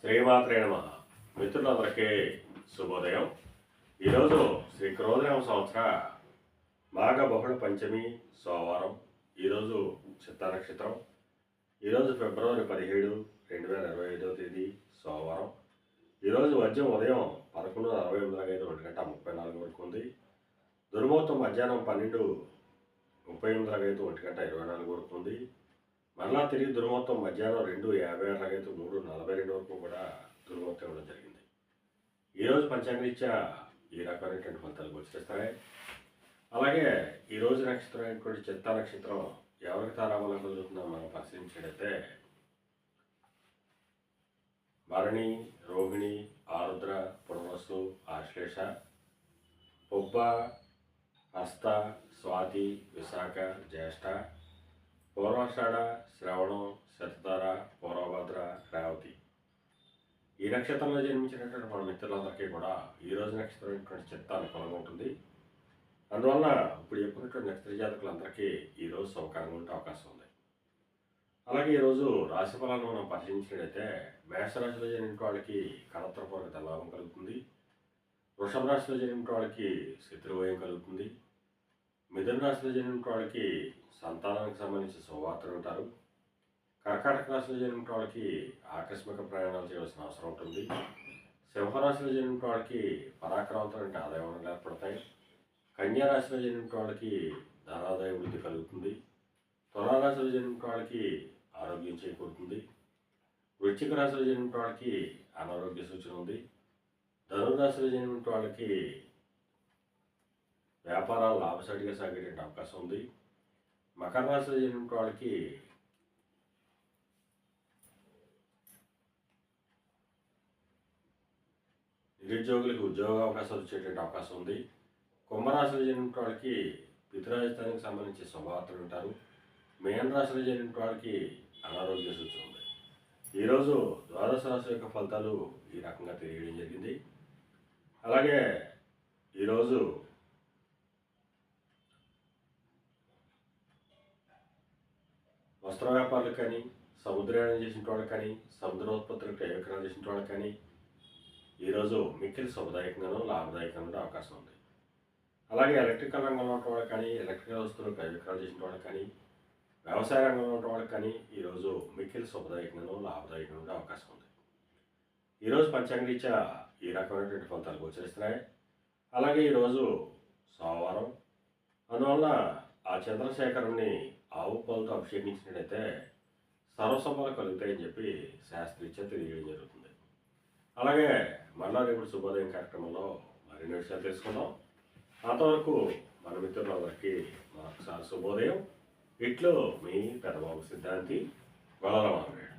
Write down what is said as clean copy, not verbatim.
శ్రీమాత్రే నమః. మిత్రులందరికీ శుభోదయం. ఈరోజు శ్రీ క్రోధనామ సంవత్సర మాఘ బహుళ పంచమి సోమవారం. ఈరోజు చిత్తా నక్షత్రం. ఈరోజు ఫిబ్రవరి 17, 2025 తేదీ సోమవారం. ఈరోజు ఉదయం 11:48 1 గంట 34 వరకు ఉంది. దుర్ముహూర్తం మధ్యాహ్నం 12:38 1 గంట 24 వరకు ఉంది. మరలా తిరిగి దుర్ముహూర్తం మధ్యాహ్నం 2:56 3:42 వరకు కూడా దుర్ముహూర్తం ఇవ్వడం జరిగింది. ఈరోజు పంచాంగరీత్యా ఈ రకమైనటువంటి ఫలితాలు గోచరిస్తాయి. అలాగే ఈరోజు నక్షత్రం అయినటువంటి చిత్తా నక్షత్రం ఎవరికి తారాబలం కలుగుతుందో మనం పరిశీలించేటైతే భరణి, రోహిణి, ఆరుద్ర, పునర్వసు, ఆశ్లేష, పొబ్బ, హస్త, స్వాతి, విశాఖ, జ్యేష్ఠ, పూర్వాషాఢ, శ్రవణం, శతధార, పూర్వభద్ర, రేవతి. ఈ నక్షత్రంలో జన్మించినటువంటి మన మిత్రులందరికీ కూడా ఈరోజు నక్షత్రం అయినటువంటి చిత్త అనుకూలంగా ఉంటుంది. అందువల్ల ఇప్పుడు చెప్పినటువంటి నక్షత్ర జాతకులందరికీ ఈరోజు సౌకర్యంగా ఉండే అవకాశం ఉంది. అలాగే ఈరోజు రాశి ఫలాలను మనం పరిశీలించినట్లయితే మేషరాశిలో జన్మించిన వాళ్ళకి కలత్రపూర్వక ధనలాభం కలుగుతుంది. వృషభ రాశిలో జన్మించిన వాళ్ళకి శత్రువయం కలుగుతుంది. మిథున రాశిలో జన్మించిన వాళ్ళకి సంతానానికి సంబంధించిన శుభవార్తలు ఉంటారు. కర్కాటక రాశిలో జన్మించిన వాళ్ళకి ఆకస్మిక ప్రయాణాలు చేయవలసిన అవసరం ఉంటుంది. సింహరాశిలో జన్మించిన వాళ్ళకి పరాక్రమంతో ఆదాయ వనరులు ఏర్పడతాయి. కన్యా రాశిలో జన్మించిన వాళ్ళకి ధనాదాయ వృద్ధి కలుగుతుంది. తులారాశిలో జన్మించిన వాళ్ళకి ఆరోగ్యం చేకూరుతుంది. వృశ్చిక రాశిలో జన్మించిన వాళ్ళకి అనారోగ్య సూచన ఉంది. ధనురాశిలో జన్మించిన వాళ్ళకి వ్యాపారాలు లాభసాటిగా సాగేటువంటి అవకాశం ఉంది. మకర రాశిలో జన్మించిన వాళ్ళకి నిరుద్యోగులకు ఉద్యోగ అవకాశాలు వచ్చేటువంటి అవకాశం ఉంది. కుంభరాశిలో జన్మించిన వాళ్ళకి పితృరాజధానికి సంబంధించి శుభవార్తలు ఉంటారు. మీన రాశిలో జన్మించిన వాళ్ళకి అనారోగ్య సూచన ఉంది. ఈరోజు ద్వాదశ రాశి యొక్క ఫలితాలు ఈ రకంగా తెలియడం జరిగింది. అలాగే ఈరోజు వస్త్ర వ్యాపారులకు కానీ, సముద్రయానం చేసిన వాళ్ళకి కానీ, సముద్రోత్పత్తులకు విక్రయం చేసిన వాళ్ళకి కానీ ఈరోజు మిక్కిలి శుభదాయకంగానూ లాభదాయకంగా అవకాశం ఉంది. అలాగే ఎలక్ట్రికల్ రంగంలో ఉన్న వాళ్ళకి కానీ, ఎలక్ట్రికల్ వస్తువులు విక్రయం చేసిన వాళ్ళకి కానీ, వ్యవసాయ రంగంలో ఉన్న వాళ్ళకి కానీ ఈరోజు మిక్కిలి శుభదాయకంగానూ లాభదాయకంగా అవకాశం ఉంది. ఈరోజు పంచాంగరీత్యా ఈ రకమైనటువంటి ఫలితాలు గోచరిస్తున్నాయి. అలాగే ఈరోజు సోమవారం. అందువల్ల ఆ చంద్రశేఖరుణ్ణి ఆవు పాలతో అభిషేకించినట్టయితే సర్వసంపదలు కలుగుతాయని చెప్పి శాస్త్రీత్యా తెలియజేయడం జరుగుతుంది. అలాగే మళ్ళా రేపు శుభోదయం కార్యక్రమంలో మరిన్ని విషయాలు తెలుసుకుందాం. అంతవరకు మన మిత్రులందరికీ మరొకసారి శుభోదయం. ఇట్లు మీ పెద్దబాబు సిద్ధాంతి గొల్లరమారాయుడు.